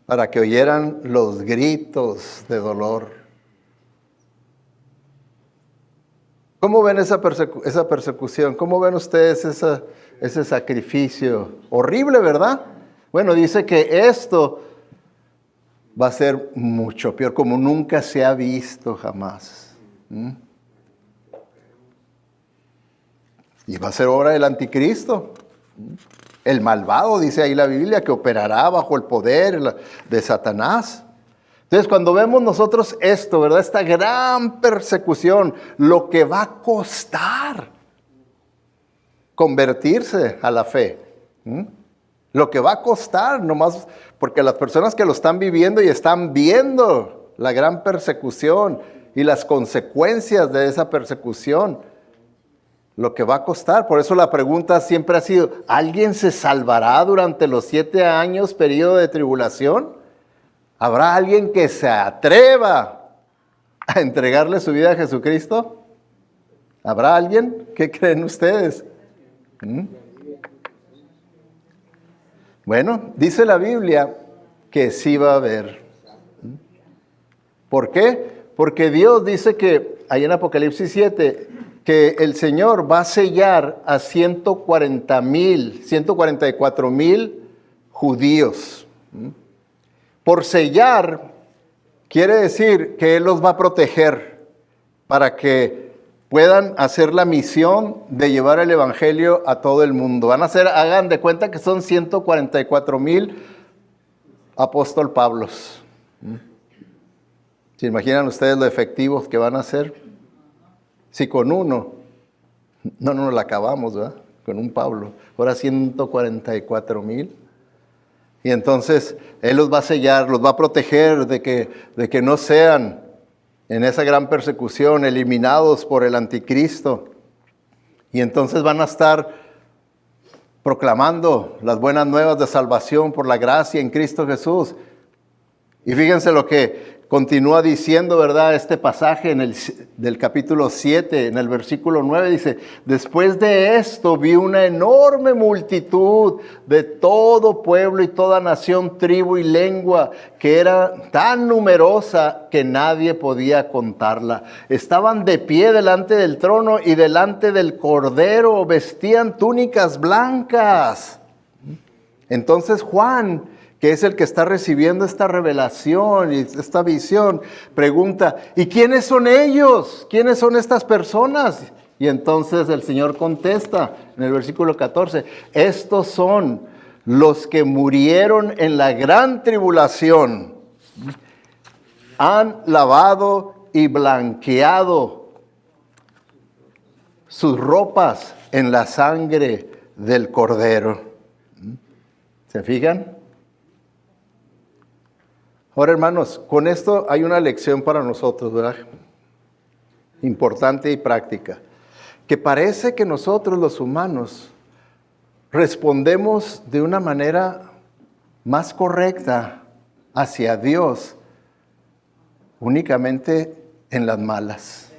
para que oyeran los gritos de dolor. ¿Cómo ven esa persecución? ¿Cómo ven ustedes ese sacrificio? Horrible, ¿verdad? Bueno, dice que esto va a ser mucho peor, como nunca se ha visto jamás. Y va a ser hora del anticristo. El malvado, dice ahí la Biblia, que operará bajo el poder de Satanás. Entonces, cuando vemos nosotros esto, ¿verdad? Esta gran persecución, lo que va a costar convertirse a la fe. Lo que va a costar, nomás porque las personas que lo están viviendo y están viendo la gran persecución y las consecuencias de esa persecución, lo que va a costar. Por eso la pregunta siempre ha sido, ¿alguien se salvará durante los 7 años periodo de tribulación? ¿Habrá alguien que se atreva a entregarle su vida a Jesucristo? ¿Habrá alguien? ¿Qué creen ustedes? Bueno, dice la Biblia que sí va a haber. ¿Por qué? Porque Dios dice que, ahí en Apocalipsis 7, que el Señor va a sellar a 144,000 judíos. Por sellar, quiere decir que Él los va a proteger para que puedan hacer la misión de llevar el evangelio a todo el mundo. Hagan de cuenta que son 144,000 apóstol Pablos. ¿Se imaginan ustedes lo efectivos que van a ser? Si con uno, no nos la acabamos, ¿verdad? Con un Pablo. Ahora 144,000. Y entonces Él los va a sellar, los va a proteger de que no sean en esa gran persecución eliminados por el anticristo. Y entonces van a estar proclamando las buenas nuevas de salvación por la gracia en Cristo Jesús. Y fíjense lo que continúa diciendo, ¿verdad? Este pasaje del capítulo 7, en el versículo 9, dice: después de esto vi una enorme multitud de todo pueblo y toda nación, tribu y lengua, que era tan numerosa que nadie podía contarla. Estaban de pie delante del trono y delante del Cordero, vestían túnicas blancas. Entonces Juan, que es el que está recibiendo esta revelación y esta visión, pregunta: ¿y quiénes son ellos? ¿Quiénes son estas personas? Y entonces el Señor contesta en el versículo 14: estos son los que murieron en la gran tribulación, han lavado y blanqueado sus ropas en la sangre del Cordero. ¿Se fijan? Ahora, hermanos, con esto hay una lección para nosotros, ¿verdad? Importante y práctica. Que parece que nosotros los humanos respondemos de una manera más correcta hacia Dios únicamente en las malas.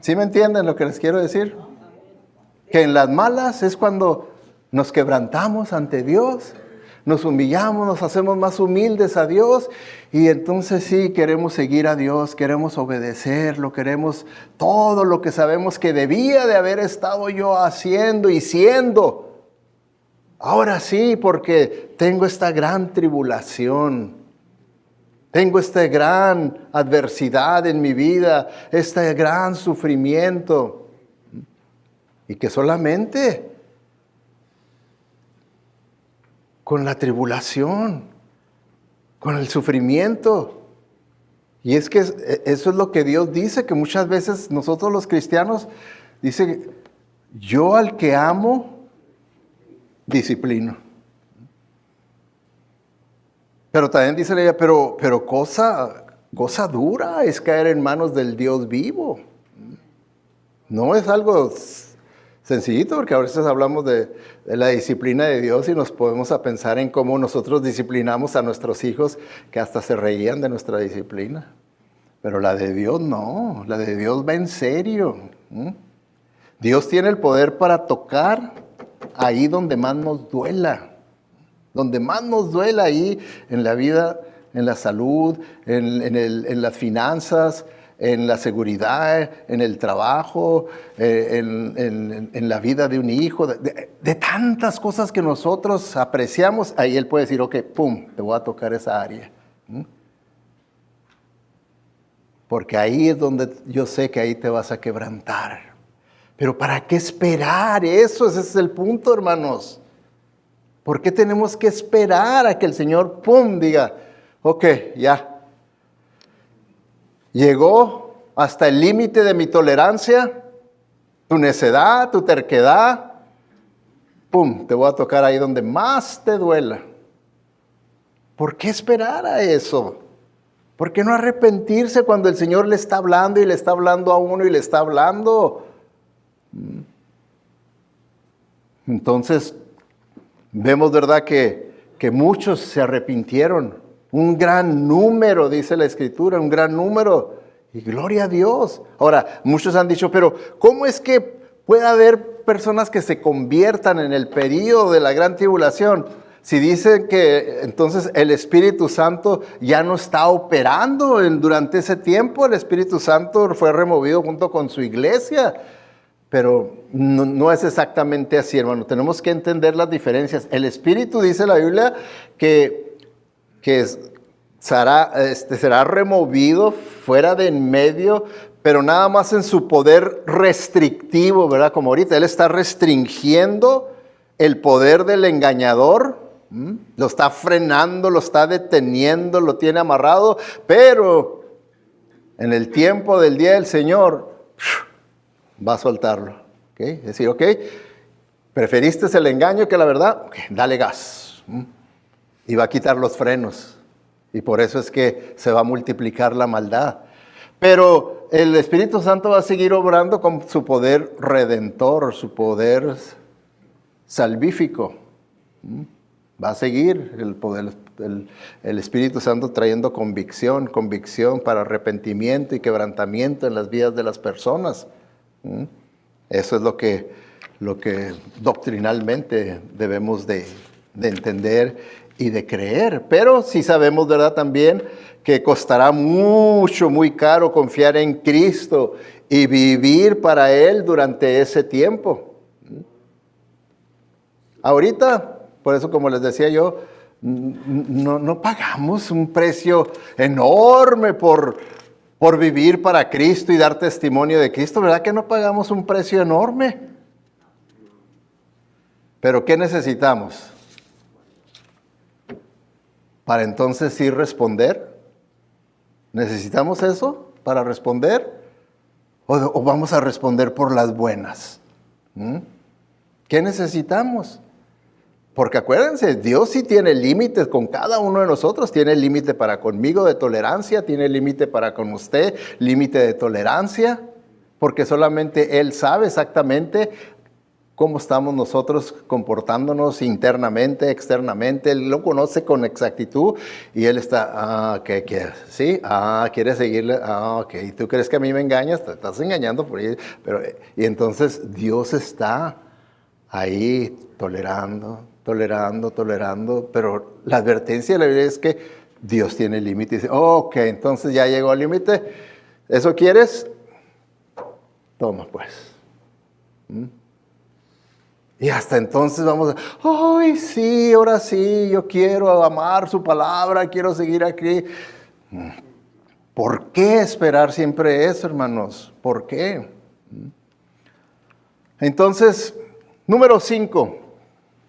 ¿Sí me entienden lo que les quiero decir? Que en las malas es cuando nos quebrantamos ante Dios, nos humillamos, nos hacemos más humildes a Dios y entonces sí queremos seguir a Dios, queremos obedecerlo, queremos todo lo que sabemos que debía de haber estado yo haciendo y siendo. Ahora sí, porque tengo esta gran tribulación, tengo esta gran adversidad en mi vida, este gran sufrimiento, y que solamente con la tribulación, con el sufrimiento. Y es que eso es lo que Dios dice, que muchas veces nosotros los cristianos, dice: yo al que amo, disciplino. Pero también dice ella, pero cosa dura es caer en manos del Dios vivo. No es algo sencillito, porque a veces hablamos de la disciplina de Dios y nos podemos a pensar en cómo nosotros disciplinamos a nuestros hijos, que hasta se reían de nuestra disciplina. Pero la de Dios no, la de Dios va en serio. Dios tiene el poder para tocar ahí donde más nos duela. Donde más nos duela, ahí en la vida, en la salud, en las finanzas, en la seguridad, en el trabajo, en la vida de un hijo, de tantas cosas que nosotros apreciamos. Ahí Él puede decir, ok, pum, te voy a tocar esa área. Porque ahí es donde yo sé que ahí te vas a quebrantar. Pero ¿para qué esperar eso? Ese es el punto, hermanos. ¿Por qué tenemos que esperar a que el Señor, pum, diga, ok, ya. Llegó hasta el límite de mi tolerancia, tu necedad, tu terquedad, pum, te voy a tocar ahí donde más te duela. ¿Por qué esperar a eso? ¿Por qué no arrepentirse cuando el Señor le está hablando y le está hablando a uno y le está hablando? Entonces, vemos, ¿verdad?, que muchos se arrepintieron. Un gran número, dice la Escritura, un gran número. Y gloria a Dios. Ahora, muchos han dicho, pero ¿cómo es que puede haber personas que se conviertan en el período de la gran tribulación? Si dicen que entonces el Espíritu Santo ya no está operando durante ese tiempo, el Espíritu Santo fue removido junto con su iglesia. Pero no es exactamente así, hermano. Tenemos que entender las diferencias. El Espíritu, dice la Biblia, que será removido fuera de en medio, pero nada más en su poder restrictivo, ¿verdad? Como ahorita Él está restringiendo el poder del engañador. Lo está frenando, lo está deteniendo, lo tiene amarrado, pero en el tiempo del día del Señor va a soltarlo. ¿Okay? Es decir, ok, preferiste el engaño que la verdad, okay, dale gas. Y va a quitar los frenos. Y por eso es que se va a multiplicar la maldad. Pero el Espíritu Santo va a seguir obrando con su poder redentor, su poder salvífico. Va a seguir el poder, el Espíritu Santo trayendo convicción para arrepentimiento y quebrantamiento en las vidas de las personas. Eso es lo que doctrinalmente debemos de entender y de creer. Pero sí sabemos, ¿verdad?, también que costará mucho, muy caro confiar en Cristo y vivir para Él durante ese tiempo. Ahorita, por eso, como les decía yo, no pagamos un precio enorme por vivir para Cristo y dar testimonio de Cristo. ¿Verdad que no pagamos un precio enorme? Pero ¿qué necesitamos? Para entonces sí responder. ¿Necesitamos eso para responder? ¿O vamos a responder por las buenas? ¿Qué necesitamos? Porque acuérdense, Dios sí tiene límites con cada uno de nosotros. Tiene límite para conmigo de tolerancia, tiene límite para con usted, límite de tolerancia. Porque solamente Él sabe exactamente cómo estamos nosotros comportándonos internamente, externamente. Él lo conoce con exactitud y Él está, ¿qué quieres? ¿Sí? ¿Quieres seguirle? Ok. ¿Tú crees que a mí me engañas? Te estás engañando por ahí. Y entonces Dios está ahí tolerando, pero la advertencia de la Biblia es que Dios tiene límites. Dice, ok, entonces ya llegó al límite. ¿Eso quieres? Toma pues. Y hasta entonces vamos a, ay, sí, ahora sí, yo quiero amar su palabra, quiero seguir aquí. ¿Por qué esperar siempre eso, hermanos? ¿Por qué? Entonces, número 5.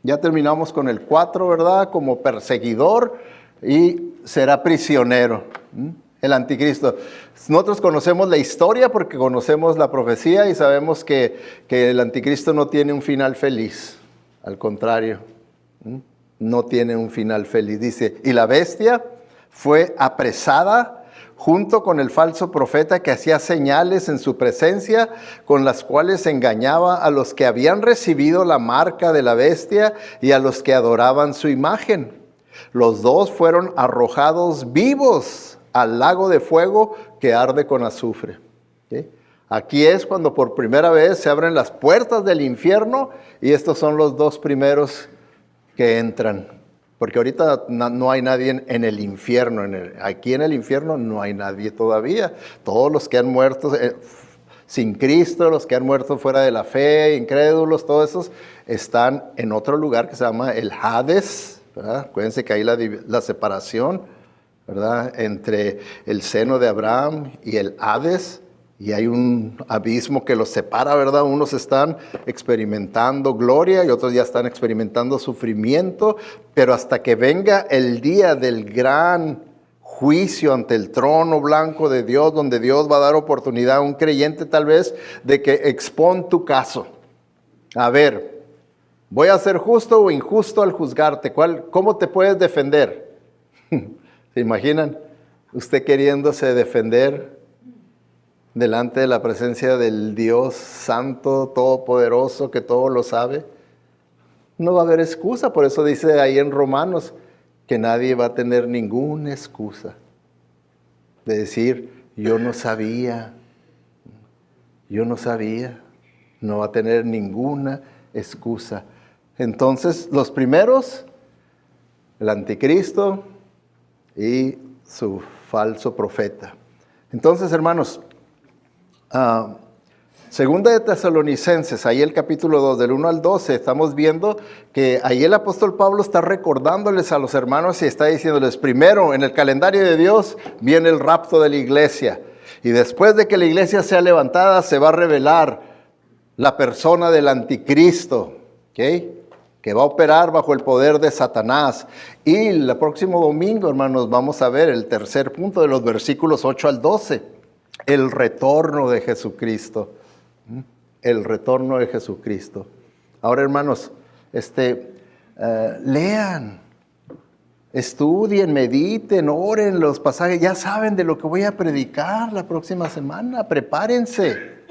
Ya terminamos con el 4, ¿verdad? Como perseguidor y será prisionero. El anticristo. Nosotros conocemos la historia porque conocemos la profecía y sabemos que el anticristo no tiene un final feliz. Al contrario, no tiene un final feliz. Dice, y la bestia fue apresada junto con el falso profeta que hacía señales en su presencia, con las cuales engañaba a los que habían recibido la marca de la bestia y a los que adoraban su imagen. Los dos fueron arrojados vivos al lago de fuego que arde con azufre. ¿Sí? Aquí es cuando por primera vez se abren las puertas del infierno y estos son los dos primeros que entran. Porque ahorita no hay nadie en el infierno. Aquí en el infierno no hay nadie todavía. Todos los que han muerto sin Cristo, los que han muerto fuera de la fe, incrédulos, todos esos están en otro lugar que se llama el Hades, ¿verdad? Acuérdense que hay la separación, ¿verdad? Entre el seno de Abraham y el Hades. Y hay un abismo que los separa, ¿verdad? Unos están experimentando gloria y otros ya están experimentando sufrimiento, pero hasta que venga el día del gran juicio ante el trono blanco de Dios, donde Dios va a dar oportunidad a un creyente tal vez de que expon tu caso. A ver, ¿voy a ser justo o injusto al juzgarte? ¿Cómo te puedes defender? ¿Se imaginan? Usted queriéndose defender delante de la presencia del Dios Santo, Todopoderoso, que todo lo sabe. No va a haber excusa, por eso dice ahí en Romanos que nadie va a tener ninguna excusa de decir, yo no sabía, no va a tener ninguna excusa. Entonces, los primeros, el anticristo y su falso profeta. Entonces, hermanos, Segunda de Tesalonicenses, ahí el capítulo 2, del 1 al 12, estamos viendo que ahí el apóstol Pablo está recordándoles a los hermanos y está diciéndoles, primero, en el calendario de Dios viene el rapto de la iglesia. Y después de que la iglesia sea levantada, se va a revelar la persona del anticristo, ¿okay? Que va a operar bajo el poder de Satanás. Y el próximo domingo, hermanos, vamos a ver el tercer punto de los versículos 8 al 12. El retorno de Jesucristo. El retorno de Jesucristo. Ahora, hermanos, lean, estudien, mediten, oren los pasajes. Ya saben de lo que voy a predicar la próxima semana. Prepárense.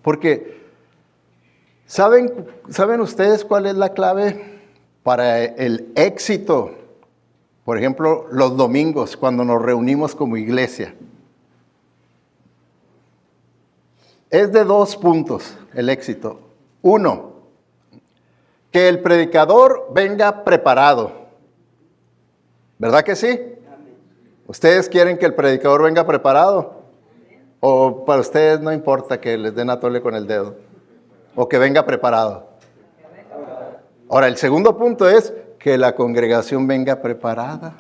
Porque, ¿saben ustedes cuál es la clave para el éxito? Por ejemplo, los domingos, cuando nos reunimos como iglesia. Es de 2 puntos el éxito. 1, que el predicador venga preparado. ¿Verdad que sí? ¿Ustedes quieren que el predicador venga preparado? ¿O para ustedes no importa que les den a tole con el dedo? ¿O que venga preparado? Ahora, el segundo punto es que la congregación venga preparada.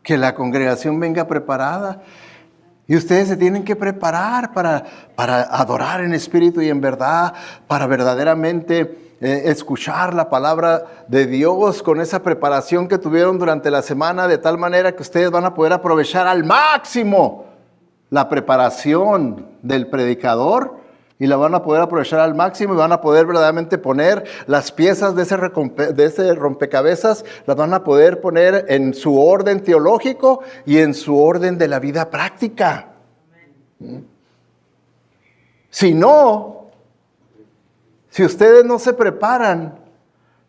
Que la congregación venga preparada. Y ustedes se tienen que preparar para adorar en espíritu y en verdad, para verdaderamente escuchar la palabra de Dios con esa preparación que tuvieron durante la semana, de tal manera que ustedes van a poder aprovechar al máximo la preparación del predicador. Y la van a poder aprovechar al máximo y van a poder verdaderamente poner las piezas de ese rompecabezas, las van a poder poner en su orden teológico y en su orden de la vida práctica. Si ustedes no se preparan,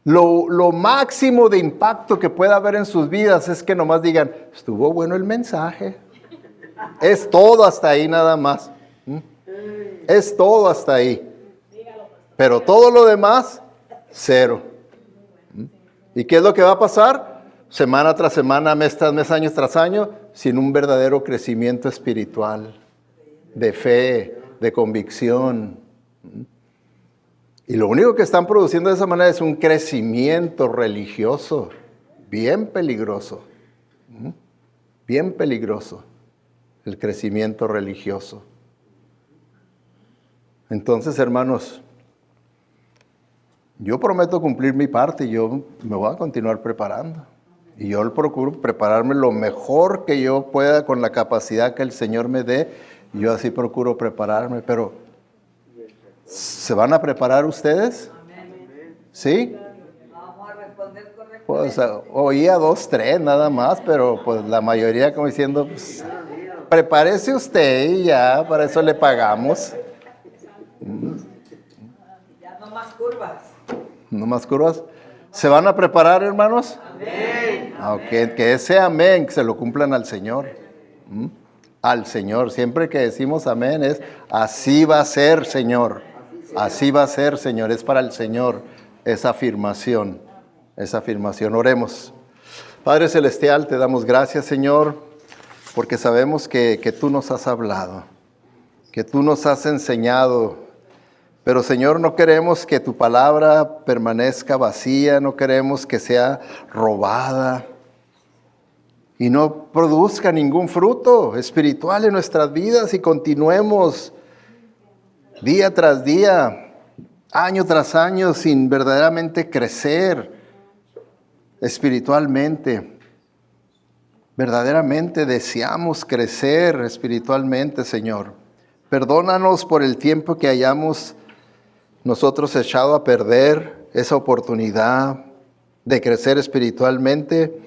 lo máximo de impacto que pueda haber en sus vidas es que nomás digan, estuvo bueno el mensaje. Es todo hasta ahí nada más. Es todo hasta ahí. Pero todo lo demás, cero. ¿Y qué es lo que va a pasar? Semana tras semana, mes tras mes, año tras año, sin un verdadero crecimiento espiritual, de fe, de convicción. Y lo único que están produciendo de esa manera es un crecimiento religioso, bien peligroso. Bien peligroso, el crecimiento religioso. Entonces, hermanos, yo prometo cumplir mi parte y yo me voy a continuar preparando. Y yo procuro prepararme lo mejor que yo pueda con la capacidad que el Señor me dé. Y yo así procuro prepararme. Pero, ¿se van a preparar ustedes? ¿Sí? Vamos a responder correctamente. Pues oía 2, 3 nada más, pero pues la mayoría como diciendo, pues, prepárese usted y ya, para eso le pagamos. Ya no más curvas. ¿No más curvas? ¿Se van a preparar, hermanos? Amén. Okay, que ese amén, que se lo cumplan al Señor. Al Señor. Siempre que decimos amén es, así va a ser, Señor. Así va a ser, Señor. Es para el Señor. esa afirmación, esa afirmación. Oremos. Padre Celestial, te damos gracias, Señor, porque sabemos que tú nos has hablado, que tú nos has enseñado. Pero, Señor, no queremos que tu palabra permanezca vacía, no queremos que sea robada y no produzca ningún fruto espiritual en nuestras vidas y continuemos día tras día, año tras año, sin verdaderamente crecer espiritualmente. Verdaderamente deseamos crecer espiritualmente, Señor. Perdónanos por el tiempo que hayamos nosotros echado a perder esa oportunidad de crecer espiritualmente.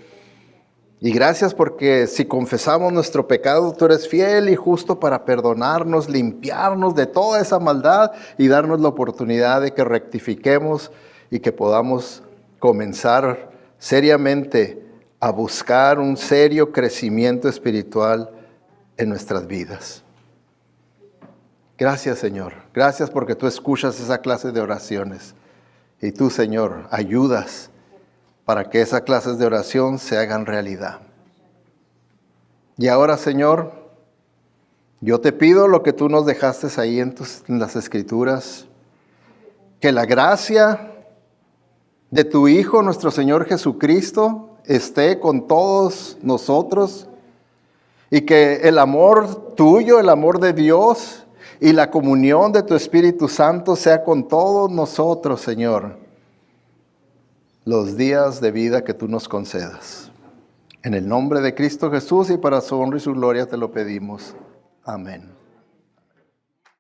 Y gracias porque si confesamos nuestro pecado, tú eres fiel y justo para perdonarnos, limpiarnos de toda esa maldad y darnos la oportunidad de que rectifiquemos y que podamos comenzar seriamente a buscar un serio crecimiento espiritual en nuestras vidas. Gracias, Señor. Gracias porque tú escuchas esa clase de oraciones. Y tú, Señor, ayudas para que esas clases de oración se hagan realidad. Y ahora, Señor, yo te pido lo que tú nos dejaste ahí en las Escrituras, que la gracia de tu Hijo, nuestro Señor Jesucristo, esté con todos nosotros y que el amor tuyo, el amor de Dios y la comunión de tu Espíritu Santo sea con todos nosotros, Señor, los días de vida que tú nos concedas. En el nombre de Cristo Jesús y para su honra y su gloria te lo pedimos. Amén.